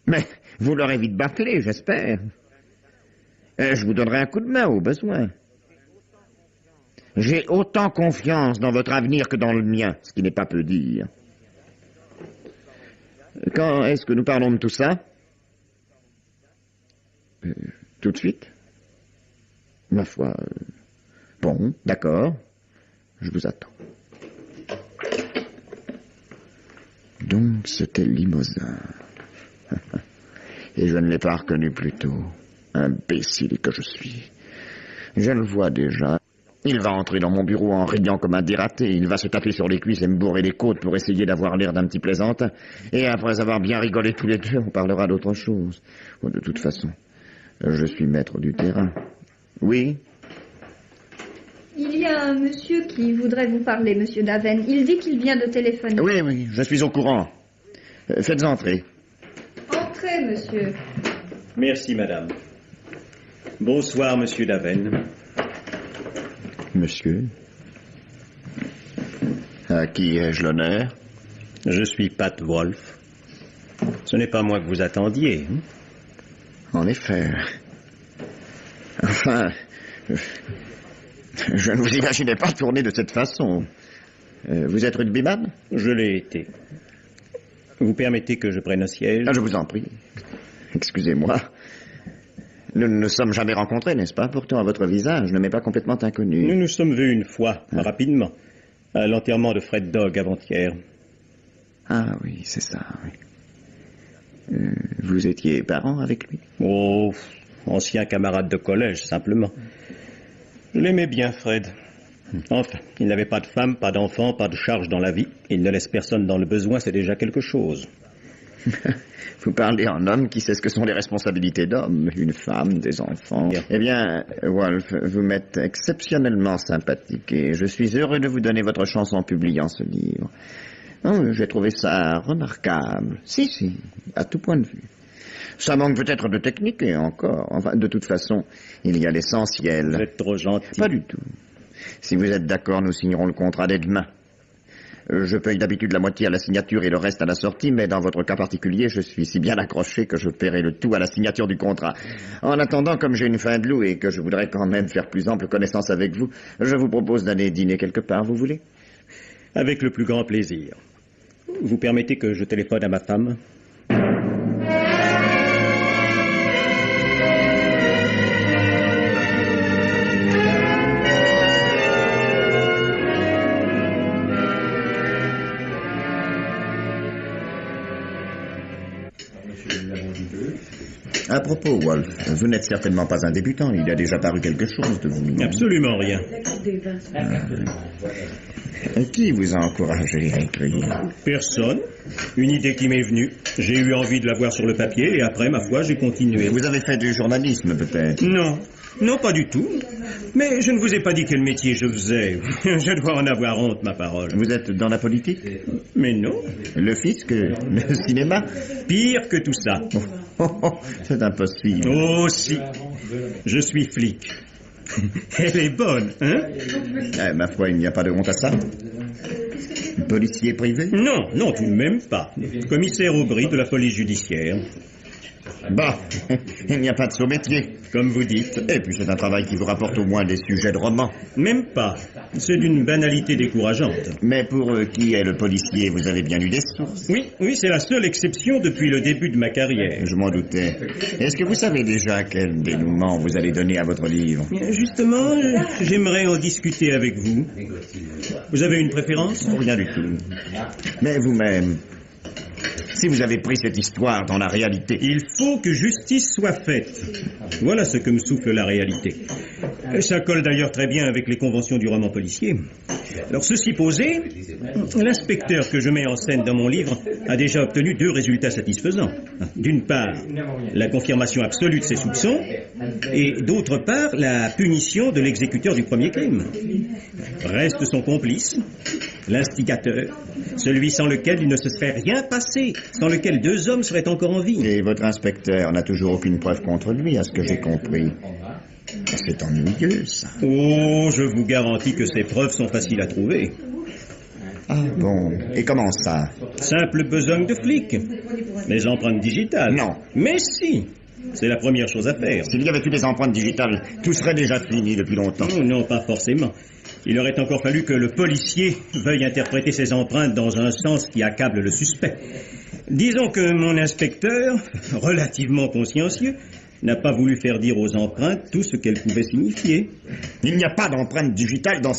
Mais vous l'aurez vite bâclé, j'espère. Je vous donnerai un coup de main au besoin. J'ai autant confiance dans votre avenir que dans le mien, ce qui n'est pas peu dire. Quand est-ce que nous parlons de tout ça? Tout de suite? Ma foi... Bon, d'accord. Je vous attends. Donc c'était Limousin. Et je ne l'ai pas reconnu plus tôt. Imbécile que je suis. Je le vois déjà. Il va entrer dans mon bureau en riant comme un dératé. Il va se taper sur les cuisses et me bourrer les côtes pour essayer d'avoir l'air d'un petit plaisantin. Et après avoir bien rigolé tous les deux, on parlera d'autre chose. Oh, de toute façon, je suis maître du terrain. Oui? Il y a un monsieur qui voudrait vous parler, monsieur Davenne. Il dit qu'il vient de téléphoner. Oui, je suis au courant. Faites entrer. Entrez, monsieur. Merci, madame. Bonsoir, monsieur Davenne. Monsieur? À qui ai-je l'honneur? Je suis Pat Wolf. Ce n'est pas moi que vous attendiez. En effet. Enfin, je ne vous imaginais pas tourner de cette façon. Vous êtes rugbyman? Je l'ai été. Vous permettez que je prenne un siège? Ah, je vous en prie. Excusez-moi. Nous ne nous sommes jamais rencontrés, n'est-ce pas? Pourtant, votre visage ne m'est pas complètement inconnu. Nous nous sommes vus une fois, rapidement, à l'enterrement de Fred Dog avant-hier. Ah oui, c'est ça, oui. Vous étiez parent avec lui? Oh, ancien camarade de collège, simplement. Je l'aimais bien, Fred. Enfin, il n'avait pas de femme, pas d'enfant, pas de charge dans la vie. Il ne laisse personne dans le besoin, c'est déjà quelque chose. Vous parlez en homme qui sait ce que sont les responsabilités d'homme, une femme, des enfants. Eh bien, Wolf, vous m'êtes exceptionnellement sympathique et je suis heureux de vous donner votre chance en publiant ce livre. Oh, j'ai trouvé ça remarquable. Si, à tout point de vue. Ça manque peut-être de technique et encore. Enfin, de toute façon, il y a l'essentiel. Vous êtes trop gentil. Pas du tout. Si vous êtes d'accord, nous signerons le contrat dès demain. Je paye d'habitude la moitié à la signature et le reste à la sortie, mais dans votre cas particulier, je suis si bien accroché que je paierai le tout à la signature du contrat. En attendant, comme j'ai une fin de loup et que je voudrais quand même faire plus ample connaissance avec vous, je vous propose d'aller dîner quelque part, vous voulez? Avec le plus grand plaisir. Vous permettez que je téléphone à ma femme? À propos, Wolf, vous n'êtes certainement pas un débutant. Il a déjà paru quelque chose de vous. Non? Absolument rien. Qui vous a encouragé à écrire? Personne. Une idée qui m'est venue. J'ai eu envie de la voir sur le papier et après, ma foi, j'ai continué. Vous avez fait du journalisme, peut-être? Non. Non, pas du tout. Mais je ne vous ai pas dit quel métier je faisais. Je dois en avoir honte, ma parole. Vous êtes dans la politique? Mais non. Le fisc? Le cinéma? Pire que tout ça. C'est impossible. Oh, si. Je suis flic. Elle est bonne, hein? Ma foi, il n'y a pas de honte à ça. Policier privé? Non, non, tout de même pas. Commissaire Aubry de la police judiciaire. Bah, il n'y a pas de saut métier. Comme vous dites. Et puis c'est un travail qui vous rapporte au moins des sujets de romans. Même pas. C'est d'une banalité décourageante. Mais pour qui est le policier, vous avez bien eu des sources? Oui, c'est la seule exception depuis le début de ma carrière. Je m'en doutais. Est-ce que vous savez déjà quel dénouement vous allez donner à votre livre? Justement, j'aimerais en discuter avec vous. Vous avez une préférence? Rien du tout. Mais vous-même, si vous avez pris cette histoire dans la réalité... Il faut que justice soit faite. Voilà ce que me souffle la réalité. Ça colle d'ailleurs très bien avec les conventions du roman policier. Alors, ceci posé, l'inspecteur que je mets en scène dans mon livre a déjà obtenu 2 résultats satisfaisants. D'une part, la confirmation absolue de ses soupçons, et d'autre part, la punition de l'exécuteur du premier crime. Reste son complice, l'instigateur, celui sans lequel il ne se serait rien passé, sans lequel 2 hommes seraient encore en vie. Et votre inspecteur n'a toujours aucune preuve contre lui, à ce que j'ai compris. C'est ennuyeux, ça. Oh, je vous garantis que ces preuves sont faciles à trouver. Ah bon? Et comment ça? Simple besogne de flic. Les empreintes digitales. Non. Mais si. C'est la première chose à faire. S'il y avait eu des empreintes digitales, tout serait déjà fini depuis longtemps. Oh, non, pas forcément. Il aurait encore fallu que le policier veuille interpréter ces empreintes dans un sens qui accable le suspect. Disons que mon inspecteur, relativement consciencieux, n'a pas voulu faire dire aux empreintes tout ce qu'elles pouvaient signifier. Il n'y a pas d'empreinte digitale dans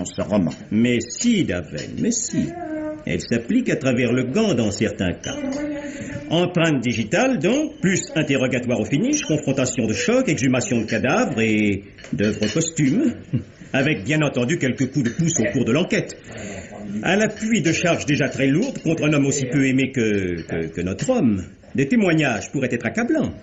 ce roman. Mais si, Daven, mais si. Elle s'applique à travers le gant dans certains cas. Empreinte digitale, donc, plus interrogatoire au finish, confrontation de choc, exhumation de cadavres et d'œuvres posthumes, avec bien entendu quelques coups de pouce au cours de l'enquête. À l'appui de charges déjà très lourdes contre un homme aussi peu aimé que notre homme, des témoignages pourraient être accablants.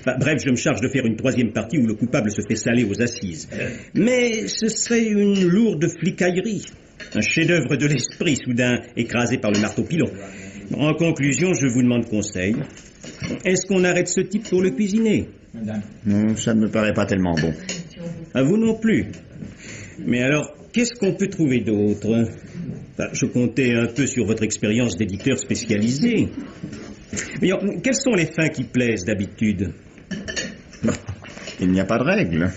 Bref, je me charge de faire une 3e partie où le coupable se fait saler aux assises. Mais ce serait une lourde flicaillerie. Un chef-d'œuvre de l'esprit soudain écrasé par le marteau-pilon. En conclusion, je vous demande conseil. Est-ce qu'on arrête ce type pour le cuisiner? Non, ça ne me paraît pas tellement bon. À vous non plus. Mais alors, qu'est-ce qu'on peut trouver d'autre? Je comptais un peu sur votre expérience d'éditeur spécialisé. Mais quelles sont les fins qui plaisent d'habitude? Il n'y a pas de règle.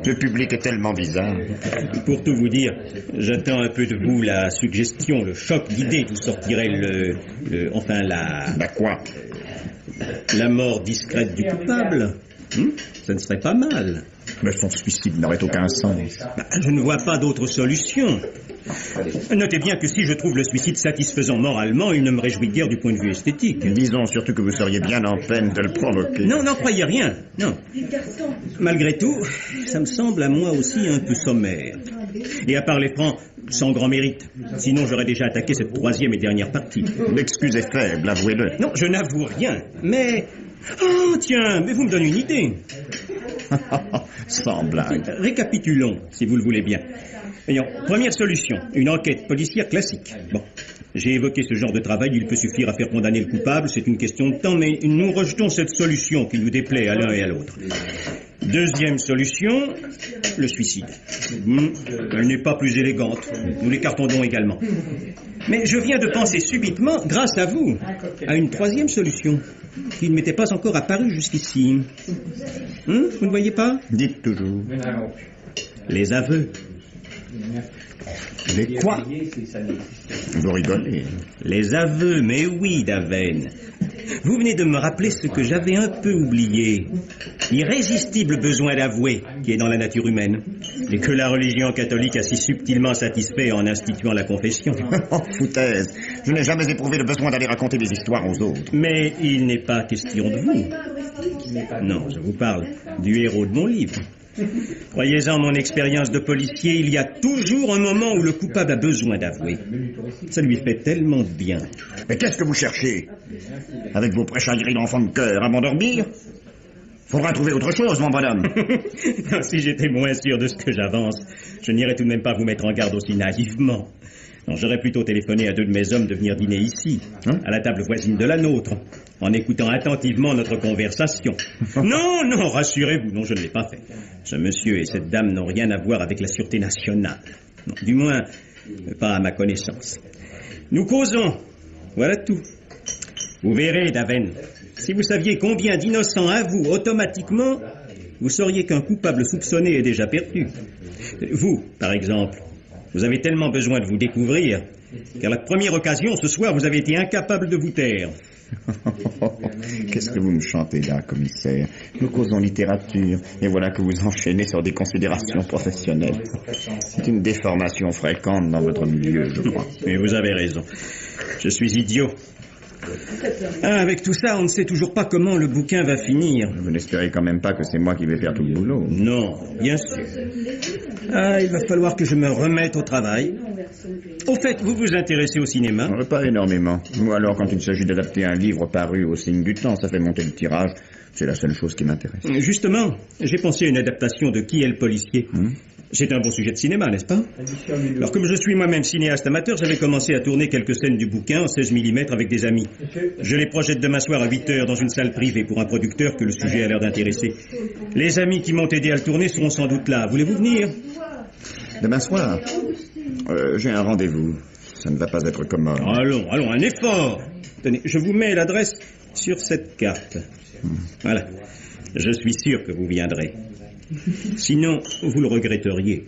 Le public est tellement bizarre. Pour tout vous dire, j'attends un peu de vous la suggestion, le choc d'idées d'où sortirait La quoi? La mort discrète du coupable. Ça ne serait pas mal. Mais son suicide n'aurait aucun sens. Je ne vois pas d'autre solution. Notez bien que si je trouve le suicide satisfaisant moralement, il ne me réjouit guère du point de vue esthétique. Disons surtout que vous seriez bien en peine de le provoquer. Non, n'en croyez rien, non. Malgré tout, ça me semble à moi aussi un peu sommaire. Et à part les francs, sans grand mérite. Sinon, j'aurais déjà attaqué cette 3e et dernière partie. L'excuse est faible, avouez-le. Non, je n'avoue rien, mais... Oh, tiens, mais vous me donnez une idée. Sans blague. Récapitulons, si vous le voulez bien. Voyons, première solution, une enquête policière classique. Bon, j'ai évoqué ce genre de travail, il peut suffire à faire condamner le coupable, c'est une question de temps, mais nous rejetons cette solution qui nous déplaît à l'un et à l'autre. Deuxième solution, le suicide. Elle n'est pas plus élégante, nous l'écartons donc également. Mais je viens de penser subitement, grâce à vous, à une 3e solution, qui ne m'était pas encore apparue jusqu'ici. Vous ne voyez pas? Dites toujours. Les aveux. Les quoi? Vous rigolez. Les aveux, mais oui, Daven. Vous venez de me rappeler ce que j'avais un peu oublié. L'irrésistible besoin d'avouer qui est dans la nature humaine et que la religion catholique a si subtilement satisfait en instituant la confession. Oh, foutaise. Je n'ai jamais éprouvé le besoin d'aller raconter des histoires aux autres. Mais il n'est pas question de vous. Non, je vous parle du héros de mon livre. Croyez-en mon expérience de policier, il y a toujours un moment où le coupable a besoin d'avouer. Ça lui fait tellement de bien. Mais qu'est-ce que vous cherchez? Avec vos préchailleries d'enfants de cœur à m'endormir? Faudra trouver autre chose, mon bonhomme. Non, si j'étais moins sûr de ce que j'avance, je n'irais tout de même pas vous mettre en garde aussi naïvement. Non, j'aurais plutôt téléphoné à 2 de mes hommes de venir dîner ici, à la table voisine de la nôtre, en écoutant attentivement notre conversation. Non, non, rassurez-vous, non, je ne l'ai pas fait. Ce monsieur et cette dame n'ont rien à voir avec la sûreté nationale. Non, du moins, pas à ma connaissance. Nous causons, voilà tout. Vous verrez, Daven, si vous saviez combien d'innocents avouent automatiquement, vous sauriez qu'un coupable soupçonné est déjà perdu. Vous, par exemple, vous avez tellement besoin de vous découvrir qu'à la première occasion, ce soir, vous avez été incapable de vous taire. Qu'est-ce que vous me chantez là, commissaire? Nous causons littérature, et voilà que vous enchaînez sur des considérations professionnelles. C'est une déformation fréquente dans votre milieu, je crois. Mais vous avez raison. Je suis idiot. Ah, avec tout ça, on ne sait toujours pas comment le bouquin va finir. Vous n'espérez quand même pas que c'est moi qui vais faire tout le boulot? Non, bien sûr. Ah, il va falloir que je me remette au travail. Au fait, vous vous intéressez au cinéma? Pas énormément. Ou alors, quand il s'agit d'adapter un livre paru au signe du temps, ça fait monter le tirage. C'est la seule chose qui m'intéresse. Justement, j'ai pensé à une adaptation de Qui est le policier? C'est un bon sujet de cinéma, n'est-ce pas? Alors, comme je suis moi-même cinéaste amateur, j'avais commencé à tourner quelques scènes du bouquin en 16 mm avec des amis. Je les projette demain soir à 8 heures dans une salle privée pour un producteur que le sujet a l'air d'intéresser. Les amis qui m'ont aidé à le tourner seront sans doute là. Voulez-vous venir? Demain soir? J'ai un rendez-vous. Ça ne va pas être commode. Allons, un effort. Tenez, je vous mets l'adresse sur cette carte. Voilà. Je suis sûr que vous viendrez. Sinon, vous le regretteriez.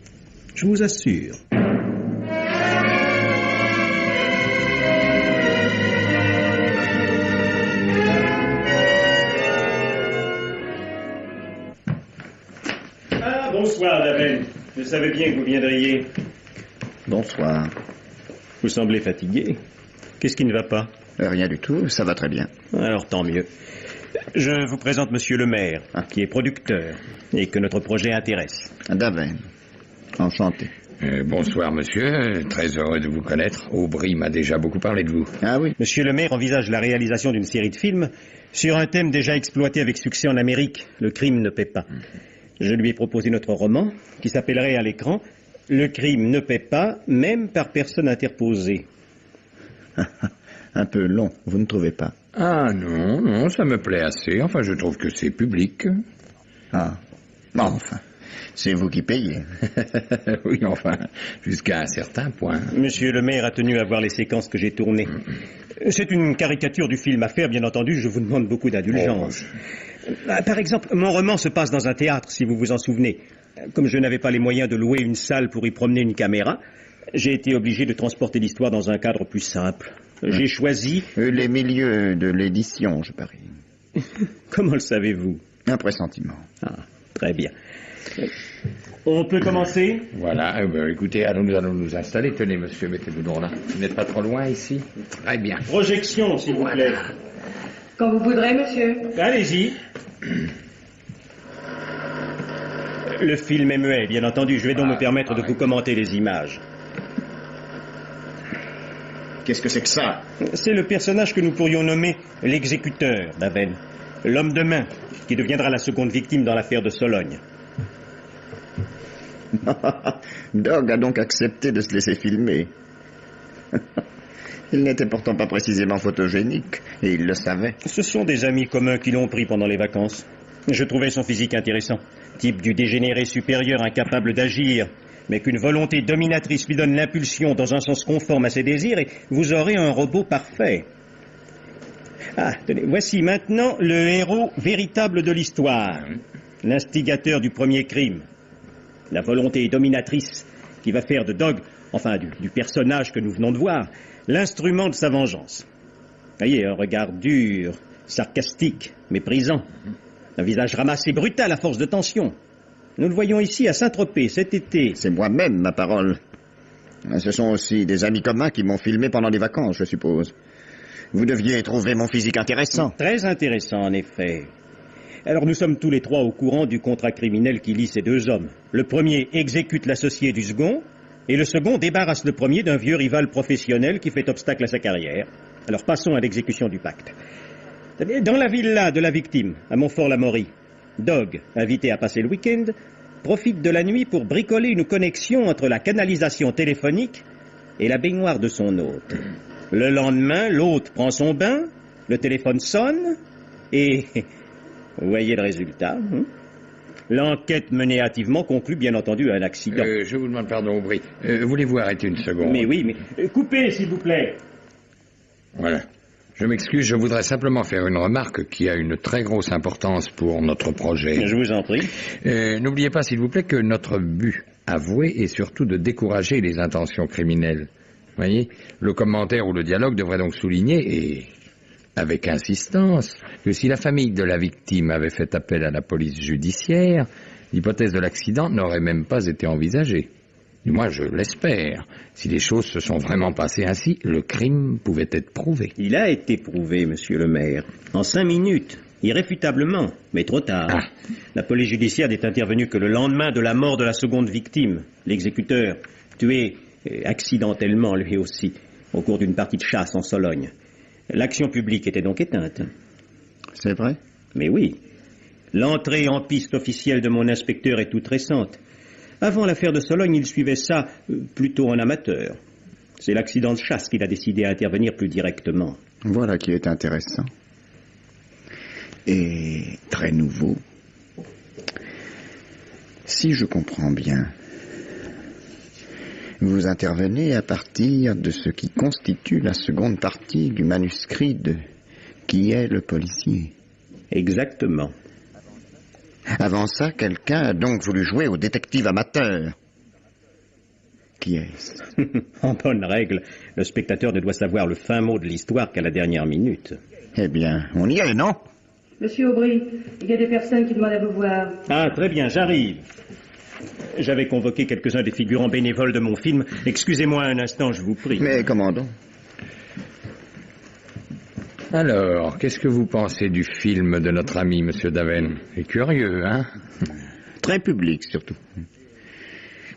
Je vous assure. Ah, bonsoir, Daven. Je savais bien que vous viendriez. Bonsoir. Vous semblez fatigué. Qu'est-ce qui ne va pas? Rien du tout, ça va très bien. Alors, tant mieux. Je vous présente Monsieur le maire, qui est producteur, et que notre projet intéresse. Daven. Enchanté. Bonsoir, monsieur. Très heureux de vous connaître. Aubry m'a déjà beaucoup parlé de vous. Ah oui? Monsieur le maire envisage la réalisation d'une série de films sur un thème déjà exploité avec succès en Amérique. Le crime ne paie pas. Je lui ai proposé notre roman, qui s'appellerait à l'écran « Le crime ne paie pas, même par personne interposée ». Un peu long, vous ne trouvez pas? Ah non, ça me plaît assez. Enfin, je trouve que c'est public. Ah, bon, enfin, c'est vous qui payez. Oui, enfin, jusqu'à un certain point. Monsieur le maire a tenu à voir les séquences que j'ai tournées. C'est une caricature du film à faire, bien entendu, je vous demande beaucoup d'indulgence. Par exemple, mon roman se passe dans un théâtre, si vous vous en souvenez. Comme je n'avais pas les moyens de louer une salle pour y promener une caméra, j'ai été obligé de transporter l'histoire dans un cadre plus simple. J'ai choisi... Les milieux de l'édition, je parie. Comment le savez-vous? Un pressentiment. Ah, très bien. On peut commencer? Voilà, écoutez, nous allons nous installer. Tenez, monsieur, mettez-vous donc là. Vous n'êtes pas trop loin ici? Très bien. Projection, s'il vous plaît. Quand vous voudrez, monsieur. Allez-y. Le film est muet, bien entendu. Je vais donc me permettre de vous commenter les images. Qu'est-ce que c'est que ça? C'est le personnage que nous pourrions nommer l'exécuteur, Daven. L'homme de main, qui deviendra la seconde victime dans l'affaire de Sologne. Dog a donc accepté de se laisser filmer. Il n'était pourtant pas précisément photogénique, et il le savait. Ce sont des amis communs qui l'ont pris pendant les vacances. Je trouvais son physique intéressant. Type du dégénéré supérieur incapable d'agir, mais qu'une volonté dominatrice lui donne l'impulsion dans un sens conforme à ses désirs, et vous aurez un robot parfait. Ah, tenez, voici maintenant le héros véritable de l'histoire. L'instigateur du premier crime. La volonté dominatrice qui va faire de Dog, enfin du personnage que nous venons de voir, l'instrument de sa vengeance. Voyez, un regard dur, sarcastique, méprisant. Un visage ramassé, brutal à force de tension. Nous le voyons ici à Saint-Tropez cet été. C'est moi-même, ma parole. Ce sont aussi des amis communs qui m'ont filmé pendant les vacances, je suppose. Vous deviez trouver mon physique intéressant. Très intéressant, en effet. Alors nous sommes tous les trois au courant du contrat criminel qui lie ces deux hommes. Le premier exécute l'associé du second, et le second débarrasse le premier d'un vieux rival professionnel qui fait obstacle à sa carrière. Alors passons à l'exécution du pacte. Dans la villa de la victime, à Montfort-l'Amaury, Dog, invité à passer le week-end, profite de la nuit pour bricoler une connexion entre la canalisation téléphonique et la baignoire de son hôte. Le lendemain, l'hôte prend son bain, le téléphone sonne, et vous voyez le résultat. L'enquête menée hâtivement conclut bien entendu à un accident. Je vous demande pardon, Aubry. Voulez-vous arrêter une seconde? Mais oui, mais coupez, s'il vous plaît. Voilà. Je m'excuse, je voudrais simplement faire une remarque qui a une très grosse importance pour notre projet. Je vous en prie. N'oubliez pas, s'il vous plaît, que notre but avoué est surtout de décourager les intentions criminelles. Voyez, le commentaire ou le dialogue devrait donc souligner, et avec insistance, que si la famille de la victime avait fait appel à la police judiciaire, l'hypothèse de l'accident n'aurait même pas été envisagée. Du moins, je l'espère. Si les choses se sont vraiment passées ainsi, le crime pouvait être prouvé. Il a été prouvé, monsieur le maire. En 5 minutes, irréfutablement, mais trop tard. La police judiciaire n'est intervenue que le lendemain de la mort de la seconde victime, l'exécuteur, tué accidentellement lui aussi, au cours d'une partie de chasse en Sologne. L'action publique était donc éteinte. C'est vrai? Mais oui. L'entrée en piste officielle de mon inspecteur est toute récente. Avant l'affaire de Sologne, il suivait ça plutôt en amateur. C'est l'accident de chasse qu'il a décidé à intervenir plus directement. Voilà qui est intéressant. Et très nouveau. Si je comprends bien, vous intervenez à partir de ce qui constitue la seconde partie du manuscrit de Qui est le policier? Exactement. Avant ça, quelqu'un a donc voulu jouer au détective amateur. Qui est-ce? En bonne règle, le spectateur ne doit savoir le fin mot de l'histoire qu'à la dernière minute. Eh bien, on y est, non? Monsieur Aubry, il y a des personnes qui demandent à vous voir. Ah, très bien, j'arrive. J'avais convoqué quelques-uns des figurants bénévoles de mon film. Excusez-moi un instant, je vous prie. Mais comment donc? Alors, qu'est-ce que vous pensez du film de notre ami, Monsieur Daven? C'est curieux, hein? Très public, surtout.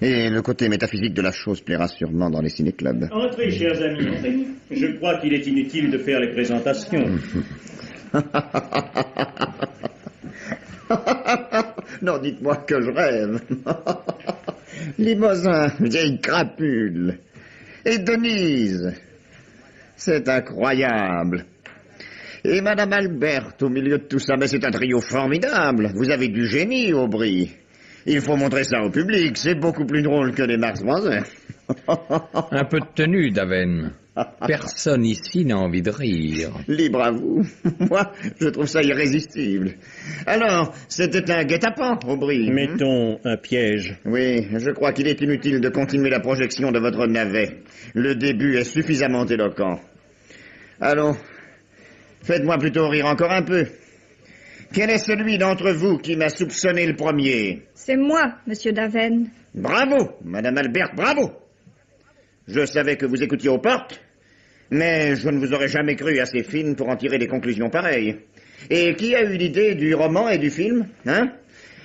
Et le côté métaphysique de la chose plaira sûrement dans les ciné-clubs. Entrez, chers amis, entrez. Je crois qu'il est inutile de faire les présentations. Non, dites-moi que je rêve. Limousin, vieille crapule. Et Denise. C'est incroyable. Et Madame Albert au milieu de tout ça, mais c'est un trio formidable. Vous avez du génie, Aubry. Il faut montrer ça au public, c'est beaucoup plus drôle que les Marx Brothers. Un peu de tenue, Daven. Personne ici n'a envie de rire. Libre à vous. Moi, je trouve ça irrésistible. Alors, c'était un guet-apens, Aubry. Mettons un piège. Oui, je crois qu'il est inutile de continuer la projection de votre navet. Le début est suffisamment éloquent. Allons, faites-moi plutôt rire encore un peu. Quel est celui d'entre vous qui m'a soupçonné le premier? C'est moi, monsieur Daven. Bravo, Madame Albert, bravo. Je savais que vous écoutiez aux portes, mais je ne vous aurais jamais cru assez fine pour en tirer des conclusions pareilles. Et qui a eu l'idée du roman et du film, hein?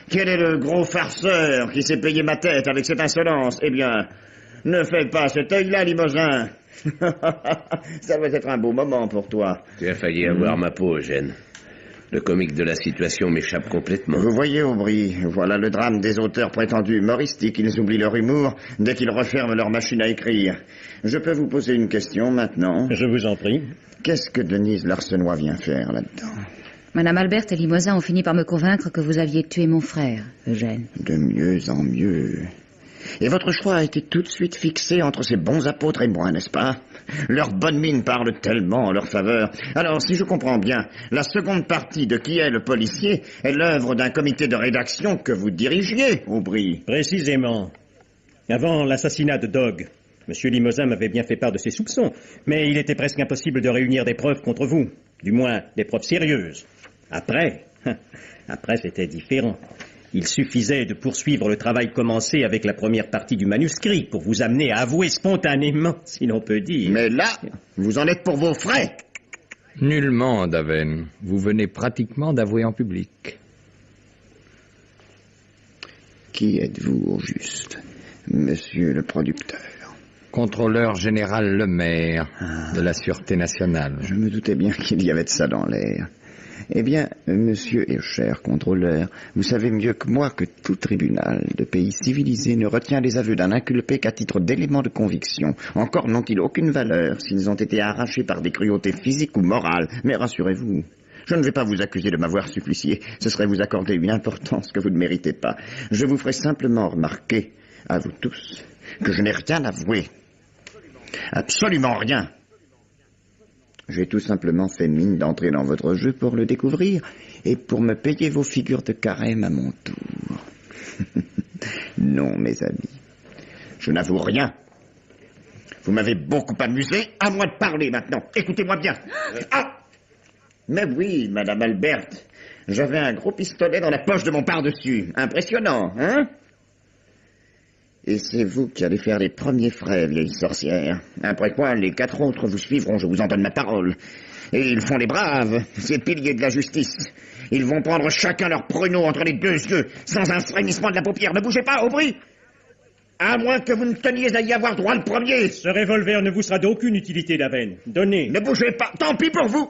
Quel est le gros farceur qui s'est payé ma tête avec cette insolence? Eh bien, ne fais pas cet œil-là, Limousin. Ça va être un beau moment pour toi. Tu as failli avoir ma peau, Eugène. Le comique de la situation m'échappe complètement. Vous voyez, Aubry, voilà le drame des auteurs prétendus humoristiques. Ils oublient leur humour dès qu'ils referment leur machine à écrire. Je peux vous poser une question maintenant? Je vous en prie. Qu'est-ce que Denise Larsenois vient faire là-dedans? Madame Albert et Limousin ont fini par me convaincre que vous aviez tué mon frère, Eugène. De mieux en mieux. Et votre choix a été tout de suite fixé entre ces bons apôtres et moi, n'est-ce pas? Leur bonne mine parle tellement en leur faveur. Alors, si je comprends bien, la seconde partie de Qui est le policier est l'œuvre d'un comité de rédaction que vous dirigiez, Aubry. Précisément. Avant l'assassinat de Dog, M. Limousin m'avait bien fait part de ses soupçons, mais il était presque impossible de réunir des preuves contre vous. Du moins, des preuves sérieuses. Après c'était différent. Il suffisait de poursuivre le travail commencé avec la première partie du manuscrit pour vous amener à avouer spontanément, si l'on peut dire. Mais là, vous en êtes pour vos frais. Nullement, Daven. Vous venez pratiquement d'avouer en public. Qui êtes-vous au juste, monsieur le producteur? Contrôleur général Lemaire, de la Sûreté nationale. Je me doutais bien qu'il y avait de ça dans l'air. Eh bien, monsieur et cher contrôleur, vous savez mieux que moi que tout tribunal de pays civilisé ne retient les aveux d'un inculpé qu'à titre d'élément de conviction. Encore n'ont-ils aucune valeur s'ils ont été arrachés par des cruautés physiques ou morales. Mais rassurez-vous, je ne vais pas vous accuser de m'avoir supplicié. Ce serait vous accorder une importance que vous ne méritez pas. Je vous ferai simplement remarquer, à vous tous, que je n'ai rien avoué. Absolument rien. J'ai tout simplement fait mine d'entrer dans votre jeu pour le découvrir et pour me payer vos figures de carême à mon tour. Non, mes amis, je n'avoue rien. Vous m'avez beaucoup amusé, à moi de parler maintenant. Écoutez-moi bien. Ah! Mais oui, Madame Albert, j'avais un gros pistolet dans la poche de mon pardessus. Impressionnant, hein? Et c'est vous qui allez faire les premiers frais, vieille sorcière. Après quoi, les 4 autres vous suivront, je vous en donne ma parole. Et ils font les braves, ces piliers de la justice. Ils vont prendre chacun leur pruneau entre les 2 yeux, sans un frémissement de la paupière. Ne bougez pas, Aubry! À moins que vous ne teniez à y avoir droit le premier. Ce revolver ne vous sera d'aucune utilité, Daven. Donnez. Ne bougez pas, tant pis pour vous.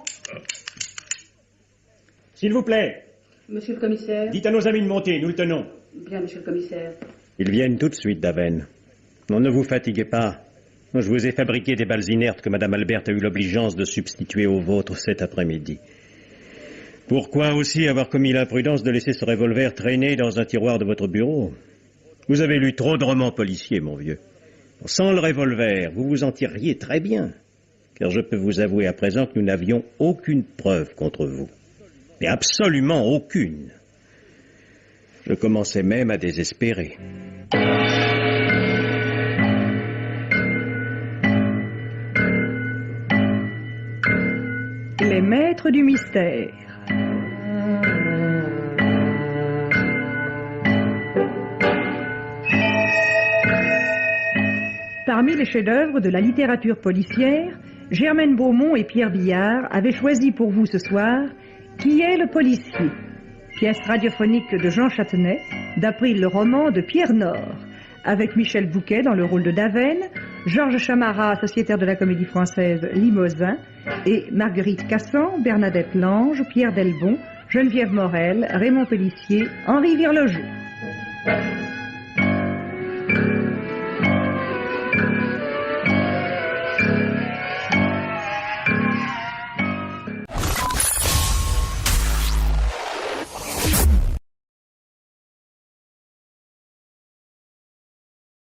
S'il vous plaît. Monsieur le commissaire. Dites à nos amis de monter, nous le tenons. Bien, monsieur le commissaire. Ils viennent tout de suite, Daven. Non, ne vous fatiguez pas. Je vous ai fabriqué des balles inertes que Madame Albert a eu l'obligeance de substituer aux vôtres cet après-midi. Pourquoi aussi avoir commis l'imprudence de laisser ce revolver traîner dans un tiroir de votre bureau? Vous avez lu trop de romans policiers, mon vieux. Sans le revolver, vous vous en tireriez très bien. Car je peux vous avouer à présent que nous n'avions aucune preuve contre vous. Mais absolument aucune. Je commençais même à désespérer. Les maîtres du mystère. Parmi les chefs-d'œuvre de la littérature policière, Germaine Beaumont et Pierre Billard avaient choisi pour vous ce soir « Qui est le policier ?» pièce radiophonique de Jean Châtenay, d'après le roman de Pierre Nord, avec Michel Bouquet dans le rôle de Daven, Georges Chamara, sociétaire de la Comédie Française Limousin, et Marguerite Cassan, Bernadette Lange, Pierre Delbon, Geneviève Morel, Raymond Pellissier, Henri Virlogeux.